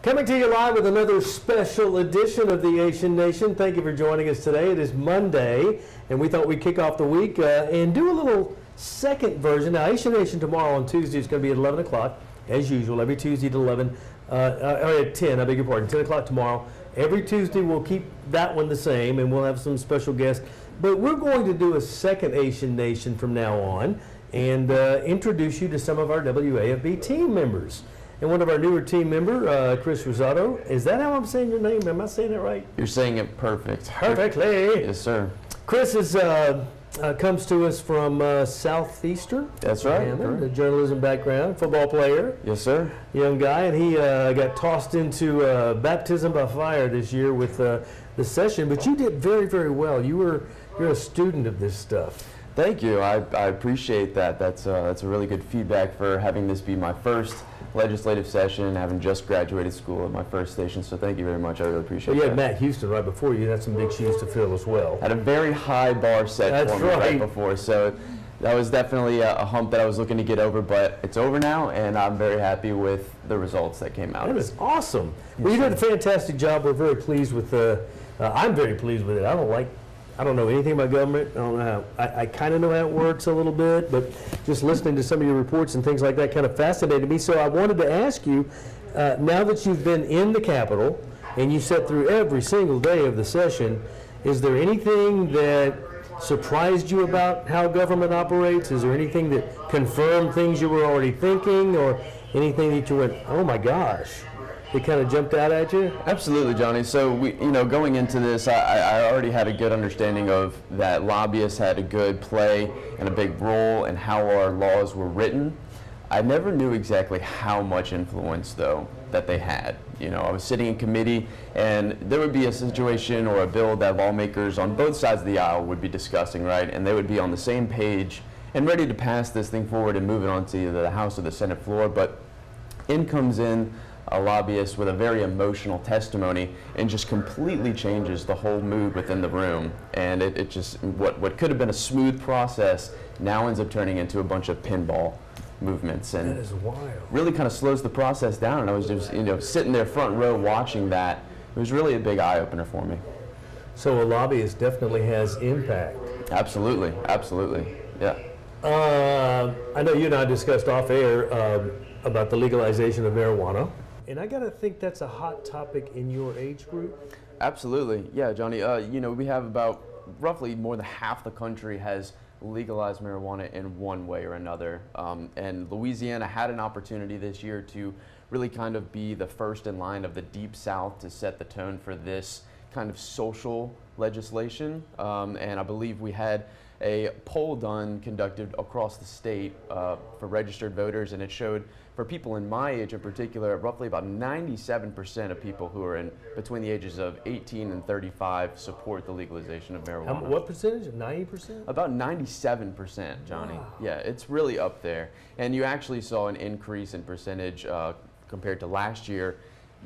Coming to you live with another special edition of the Asian Nation. Thank you for joining us today. It is Monday, and we thought we'd kick off the week and do a little second version. Now, Asian Nation tomorrow on Tuesday is going to be at 11 o'clock, as usual, every Tuesday at 11, or at 10, I beg your pardon, 10 o'clock tomorrow. Every Tuesday we'll keep that one the same, and we'll have some special guests. But we're going to do a second Asian Nation from now on and introduce you to some of our WAFB team members. And one of our newer team member, Chris Rosato. Is that how I'm saying your name? Am I saying that right? You're saying it perfect. Perfectly. Yes, sir. Chris is, comes to us from Southeastern. That's right. A journalism background, football player. Yes, sir. Young guy, and he got tossed into baptism by fire this year with the session. But you did very, very well. You're a student of this stuff. Thank you. I appreciate that. That's a really good feedback for having this be my first legislative session, having just graduated school at my first station, so thank you very much. I really appreciate it. You had Matt Houston right before you. Had some big shoes to fill as well. Had a very high bar set for me right before, so that was definitely a hump that I was looking to get over, but it's over now, and I'm very happy with the results that came out. That is awesome. Well, you did a fantastic job. We're very pleased with I'm very pleased with it. I don't know anything about government. I don't know how. I kind of know how it works a little bit, but just listening to some of your reports and things like that kind of fascinated me. So I wanted to ask you, now that you've been in the Capitol and you sat through every single day of the session, is there anything that surprised you about how government operates? Is there anything that confirmed things you were already thinking, or anything that you went, oh my gosh? It kind of jumped out at you? Absolutely, Johnny. So going into this, I already had a good understanding of that lobbyists had a good play and a big role in how our laws were written. I never knew exactly how much influence, though, that they had. I was sitting in committee, and there would be a situation or a bill that lawmakers on both sides of the aisle would be discussing, right? And they would be on the same page and ready to pass this thing forward and move it onto either the House or the Senate floor. But in comes in a lobbyist with a very emotional testimony and just completely changes the whole mood within the room. And it just, what could have been a smooth process now ends up turning into a bunch of pinball movements. And that is wild. Really kind of slows the process down. And I was just, sitting there front row watching that. It was really a big eye-opener for me. So a lobbyist definitely has impact. Absolutely, absolutely, yeah. I know you and I discussed off air about the legalization of marijuana. And I got to think that's a hot topic in your age group. Absolutely. Yeah, Johnny. We have about roughly more than half the country has legalized marijuana in one way or another. And Louisiana had an opportunity this year to really kind of be the first in line of the Deep South to set the tone for this kind of social legislation. And I believe we had a poll conducted across the state for registered voters, and it showed for people in my age in particular, roughly about 97% of people who are in between the ages of 18 and 35 support the legalization of marijuana. What percentage? 90%? About 97%, Johnny. Wow. Yeah, it's really up there. And you actually saw an increase in percentage compared to last year.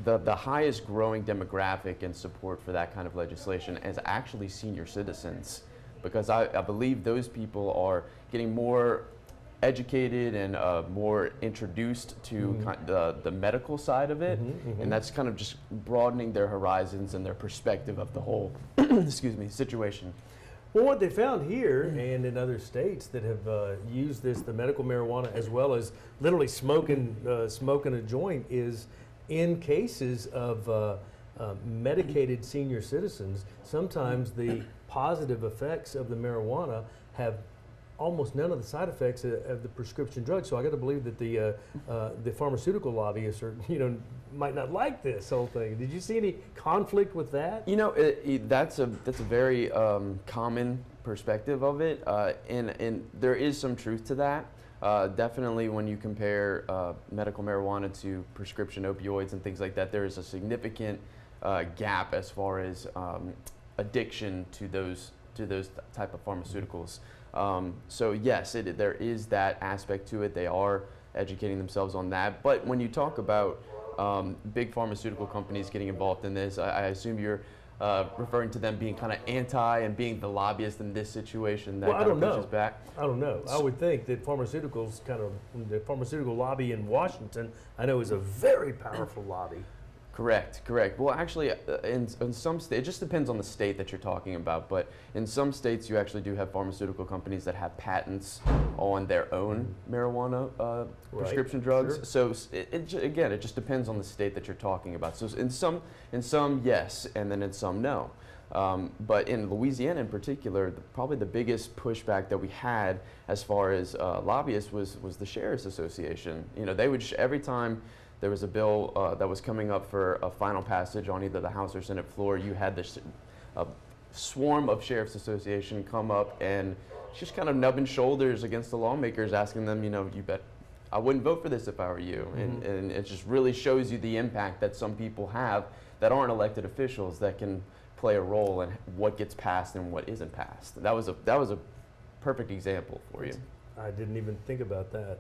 The highest growing demographic in support for that kind of legislation is actually senior citizens, because I believe those people are getting more educated and more introduced to the medical side of it, and that's kind of just broadening their horizons and their perspective of the whole situation. Well, what they found here and in other states that have used the medical marijuana, as well as literally smoking a joint, is in cases of medicated senior citizens, sometimes the positive effects of the marijuana have almost none of the side effects of the prescription drugs. So I got to believe that the pharmaceutical lobbyists might not like this whole thing. Did you see any conflict with that? That's a very common perspective of it, and there is some truth to that. Definitely, when you compare medical marijuana to prescription opioids and things like that, there is a significant gap as far as addiction to those type of pharmaceuticals. So yes, there is that aspect to it. They are educating themselves on that. But when you talk about big pharmaceutical companies getting involved in this, I assume you're referring to them being kind of anti and being the lobbyist in this situation that kind of pushes back? I don't know. I would think that the pharmaceutical lobby in Washington, I know, is a very powerful lobby. Correct, correct. Well, actually, in some states, it just depends on the state that you're talking about, but in some states you actually do have pharmaceutical companies that have patents on their own marijuana prescription drugs. Sure. So again, it just depends on the state that you're talking about. So in some yes, and then in some no. But in Louisiana in particular, probably the biggest pushback that we had as far as lobbyists was the Sheriff's Association. You know, they would every time there was a bill that was coming up for a final passage on either the House or Senate floor, you had this swarm of Sheriff's Association come up and just kind of nubbing shoulders against the lawmakers, asking them, you know, I wouldn't vote for this if I were you. And it just really shows you the impact that some people have that aren't elected officials that can play a role in what gets passed and what isn't passed. That was a perfect example for you. I didn't even think about that.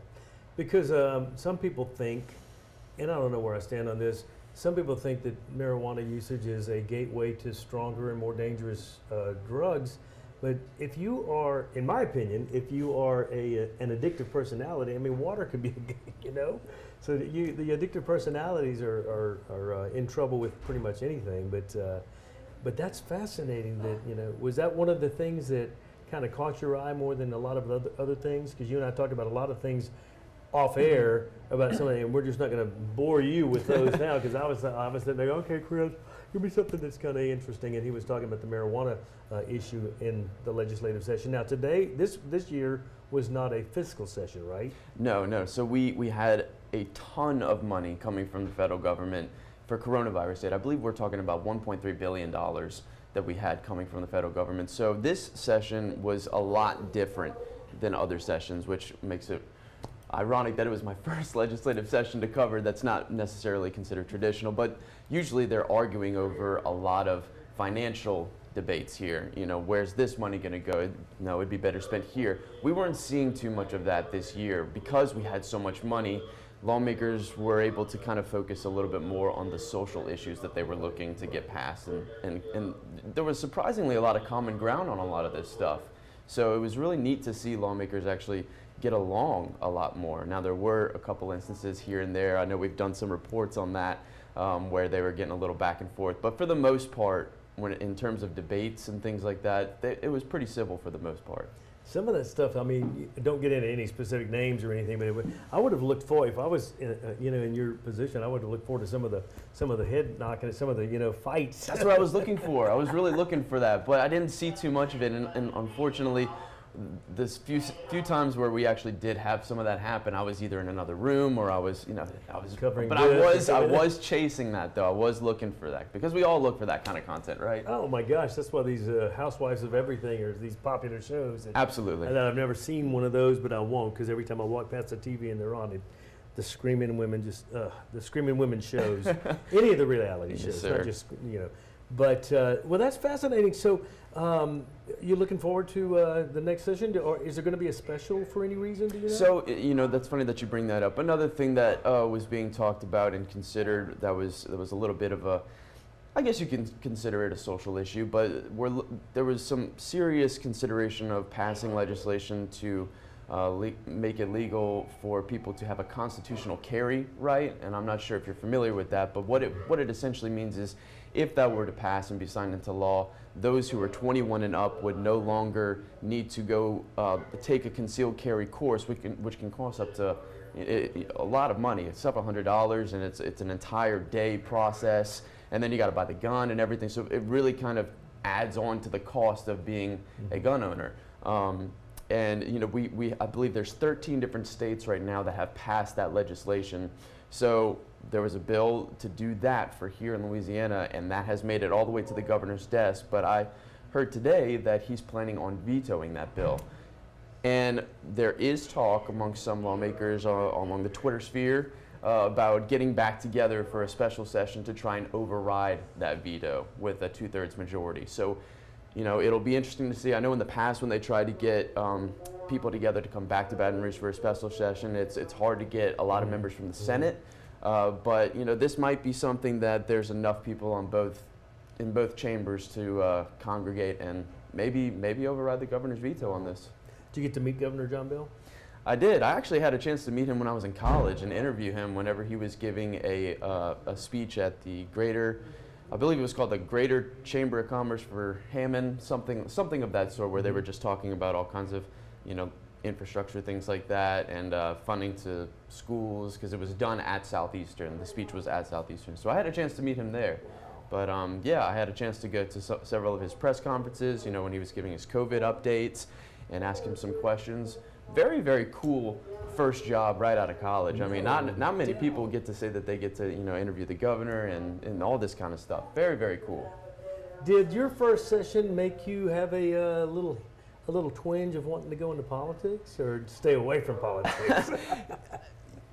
Because some people think, and I don't know where I stand on this, some people think that marijuana usage is a gateway to stronger and more dangerous drugs. But if you are, in my opinion, if you are an addictive personality, I mean, water could be, you know? So the addictive personalities are in trouble with pretty much anything. But that's fascinating that, you know, was that one of the things that kind of caught your eye more than a lot of other things? Because you and I talked about a lot of things off air about something, and we're just not going to bore you with those now, because I was sitting there, okay, Chris, give me something that's kind of interesting, and he was talking about the marijuana issue in the legislative session. Now today, this year was not a fiscal session, right? No. So we had a ton of money coming from the federal government for coronavirus aid. I believe we're talking about $1.3 billion that we had coming from the federal government. So this session was a lot different than other sessions, which makes it ironic that it was my first legislative session to cover that's not necessarily considered traditional, but usually they're arguing over a lot of financial debates here. You know, where's this money going to go? No, it'd be better spent here. We weren't seeing too much of that this year because we had so much money. Lawmakers were able to kind of focus a little bit more on the social issues that they were looking to get passed, and there was surprisingly a lot of common ground on a lot of this stuff. So it was really neat to see lawmakers actually get along a lot more. Now there were a couple instances here and there. I know we've done some reports on that where they were getting a little back and forth, but for the most part, when in terms of debates and things like that, it was pretty civil for the most part. Some of that stuff, I mean, don't get into any specific names or anything, but I would have looked for, if I was, in your position, I would have looked forward to some of the head knocking, some of the, fights. That's what I was looking for. I was really looking for that, but I didn't see too much of it, and unfortunately, this few times where we actually did have some of that happen, I was either in another room or I was covering. But I was chasing that though. I was looking for that because we all look for that kind of content, right? Oh my gosh, that's why these Housewives of Everything are these popular shows. Absolutely. And I've never seen one of those, but I won't, because every time I walk past the TV and they're on it, the screaming women the screaming women shows, any of the reality shows, sir. not just But well, that's fascinating. So, you're looking forward to the next session, or is there going to be a special for any reason? Do you know? So, that's funny that you bring that up. Another thing that was being talked about and considered that was a little bit of a, I guess you can consider it a social issue, but there was some serious consideration of passing legislation to make it legal for people to have a constitutional carry right, and I'm not sure if you're familiar with that, but what it essentially means is if that were to pass and be signed into law, those who are 21 and up would no longer need to go take a concealed carry course, which can cost up to a lot of money. It's up $100, and it's an entire day process, and then you got to buy the gun and everything. So it really kind of adds on to the cost of being a gun owner. And I believe there's 13 different states right now that have passed that legislation. So there was a bill to do that for here in Louisiana, and that has made it all the way to the governor's desk. But I heard today that he's planning on vetoing that bill. And there is talk among some lawmakers along the Twitter sphere about getting back together for a special session to try and override that veto with a 2/3 majority. So, it'll be interesting to see. I know in the past when they tried to get people together to come back to Baton Rouge for a special session, it's hard to get a lot of members from the Senate. But this might be something that there's enough people in both chambers to congregate and maybe override the governor's veto on this. Did you get to meet Governor John Bell? I did. I actually had a chance to meet him when I was in college and interview him whenever he was giving a speech at the Greater, I believe it was called the Greater Chamber of Commerce for Hammond, something of that sort, where they were just talking about all kinds of, infrastructure, things like that, and funding to schools, because it was done at Southeastern. The speech was at Southeastern. So I had a chance to meet him there. But yeah, I had a chance to go to several of his press conferences, when he was giving his COVID updates, and ask him some questions. Very, very cool first job right out of college. I mean, not many people get to say that they get to, interview the governor and all this kind of stuff. Very, very cool. Did your first session make you have a little twinge of wanting to go into politics, or stay away from politics?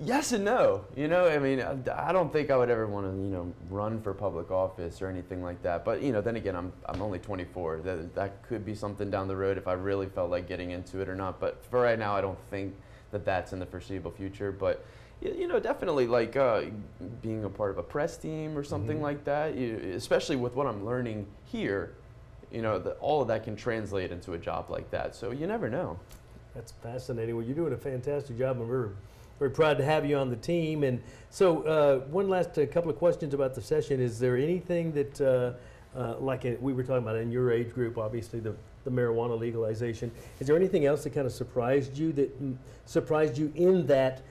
Yes and no. I mean, I don't think I would ever want to, run for public office or anything like that. But, then again, I'm only 24. That could be something down the road if I really felt like getting into it or not. But for right now, I don't think that that's in the foreseeable future. But, definitely like being a part of a press team or something like that, especially with what I'm learning here, all of that can translate into a job like that. So you never know. That's fascinating. Well, you're doing a fantastic job, and we're very proud to have you on the team. And so one last couple of questions about the session. Is there anything that, we were talking about in your age group, obviously the marijuana legalization, is there anything else that kind of surprised you in that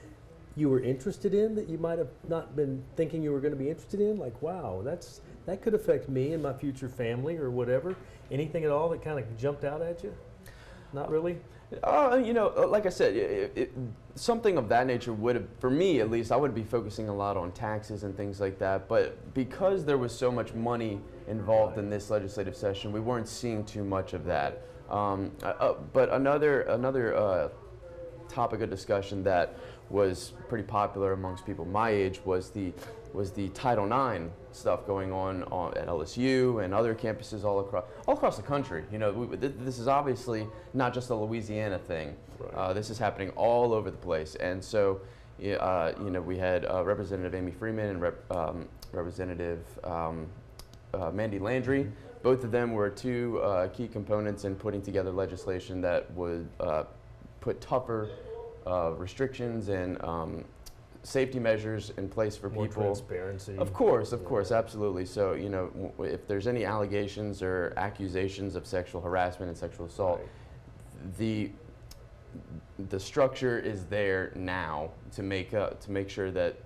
you were interested in, that you might have not been thinking you were going to be interested in? Like, wow, that could affect me and my future family or whatever. Anything at all that kind of jumped out at you? Not really? Like I said, something of that nature would have, for me at least, I would be focusing a lot on taxes and things like that. But because there was so much money involved in this legislative session, we weren't seeing too much of that. But another topic of discussion that was pretty popular amongst people my age was the Title IX stuff going on at LSU and other campuses all across the country. This is obviously not just a Louisiana thing. Right. This is happening all over the place, and so we had Representative Amy Freeman and Representative Mandy Landry. Both of them were two key components in putting together legislation that would put tougher restrictions and safety measures in place for More people. Transparency. Of course, absolutely. So, if there's any allegations or accusations of sexual harassment and sexual assault, right, the structure is there now to make sure that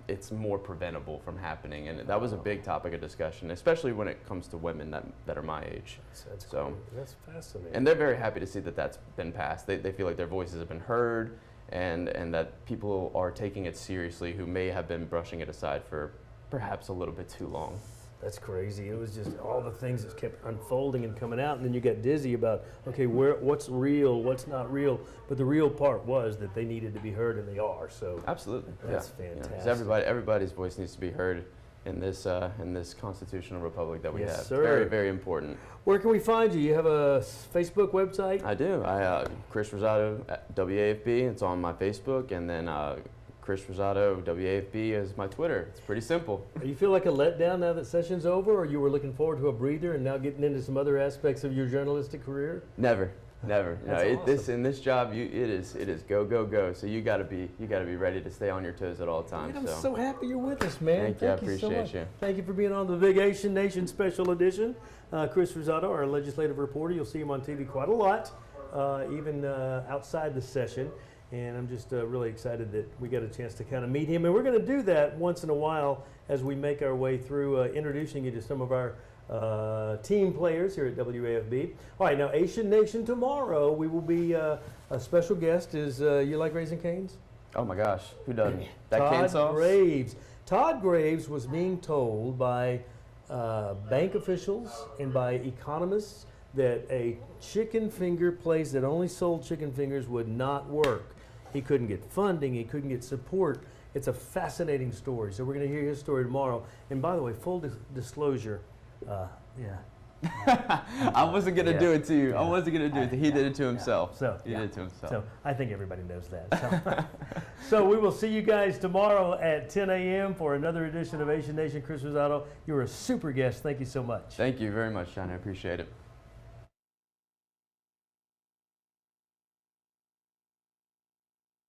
it's more preventable from happening. And that was a big topic of discussion, especially when it comes to women that are my age. That's so great. That's fascinating. And they're very happy to see that that's been passed. They feel like their voices have been heard, and that people are taking it seriously who may have been brushing it aside for perhaps a little bit too long. That's crazy. It was just all the things that kept unfolding and coming out, and then you got dizzy about, okay, what's real, what's not real. But the real part was that they needed to be heard, and they are. So absolutely, that's fantastic. 'Cause everybody's voice needs to be heard in this constitutional republic that we have. Sir. Very, very important. Where can we find you? You have a Facebook website? I do. Chris Rosato at WAFB. It's on my Facebook, and then Chris Rosato WAFB is my Twitter. It's pretty simple. You feel like a letdown now that session's over, or you were looking forward to a breather and now getting into some other aspects of your journalistic career? Never. That's awesome. In this job, it is go. So you got to be ready to stay on your toes at all times. Man, I'm so happy you're with us, man. Thank you. I so appreciate much. you. Thank you for being on the Big Asian Nation Special Edition. Chris Rosato, our legislative reporter. You'll see him on TV quite a lot, even outside the session. And I'm just really excited that we got a chance to kind of meet him. And we're going to do that once in a while as we make our way through introducing you to some of our team players here at WAFB. All right, now Asian Nation tomorrow, we will be a special guest. You like Raising Cane's? Oh my gosh, who doesn't? That Todd cane sauce? Graves. Todd Graves was being told by bank officials and by economists that a chicken finger place that only sold chicken fingers would not work. He couldn't get funding, he couldn't get support. It's a fascinating story. So we're going to hear his story tomorrow. And by the way, full disclosure, I wasn't going to do it to you. I wasn't going to do it. He did it to himself. He did it to himself. So I think everybody knows that. So we will see you guys tomorrow at 10 a.m. for another edition of Asian Nation. Chris Rosato, you were a super guest. Thank you so much. Thank you very much, John. I appreciate it.